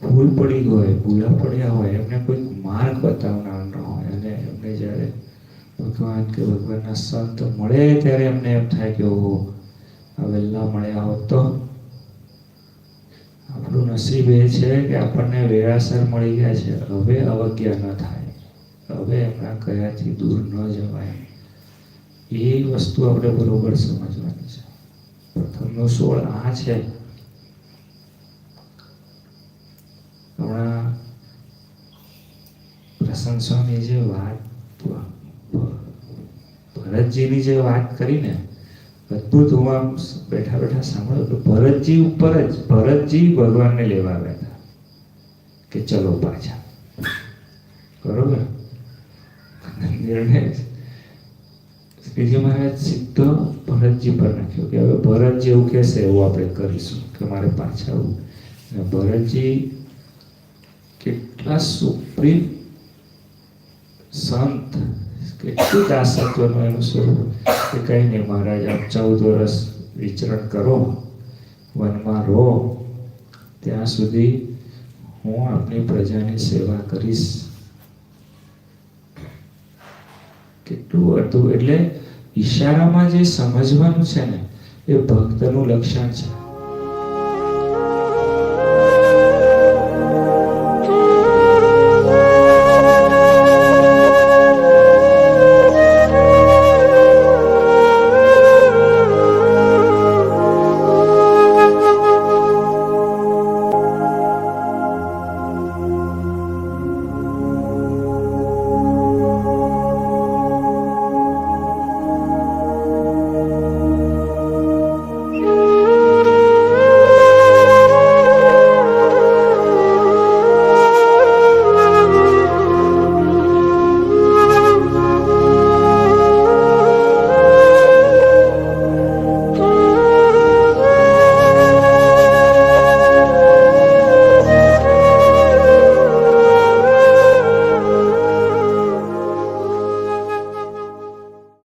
ભૂલ પડી હોય, ભૂલા પડ્યા હોય, એમને કોઈ માર્ગ બતાવનાર ન હોય, અને એમને જ્યારે ભગવાન કે ભગવાનના સંત મળે ત્યારે એમને એમ થાય કે ઓહો, આ વહેલા મળ્યા હોત તો. આપણું નસીબ એ છે કે આપણને વેરાસર મળી ગયા છે, હવે અવજ્ઞા ન થાય, હવે એમના કયાથી દૂર ન જવાય. એ વસ્તુ આપણે બરોબર સમજવાની છે. પ્રથમનો 16 આ છે. હમણાં પ્રસન્ન સ્વામી જે વાત ભરતજીની જે વાત કરીને અદભુત, હું આમ બેઠા બેઠા સાંભળ્યું કે ભરતજી ઉપર જ ભરતજી ભગવાનને લેવા આવ્યા હતા કે ચલો પાછા, બરોબર. નિર્ણય શ્રીજી મહારાજ સીધો ભરતજી પર નાખ્યો કે હવે ભરત જેવું કહેશે એવું આપણે કરીશું કે મારે પાછા આવવું. અને ભરતજી કેટલા સુપ્રીમ સંત, કેટલું દાસત્વનું એનું સ્વરૂપ કે કંઈ નહીં મહારાજ, આપ 14 વર્ષ વિચરણ કરો, વનમાં રહો, ત્યાં સુધી હું આપની પ્રજાની સેવા કરીશ. કેટલું હતું. એટલે ઈશારામાં જે સમજવાનું છે ને, એ ભક્તનું લક્ષણ છે.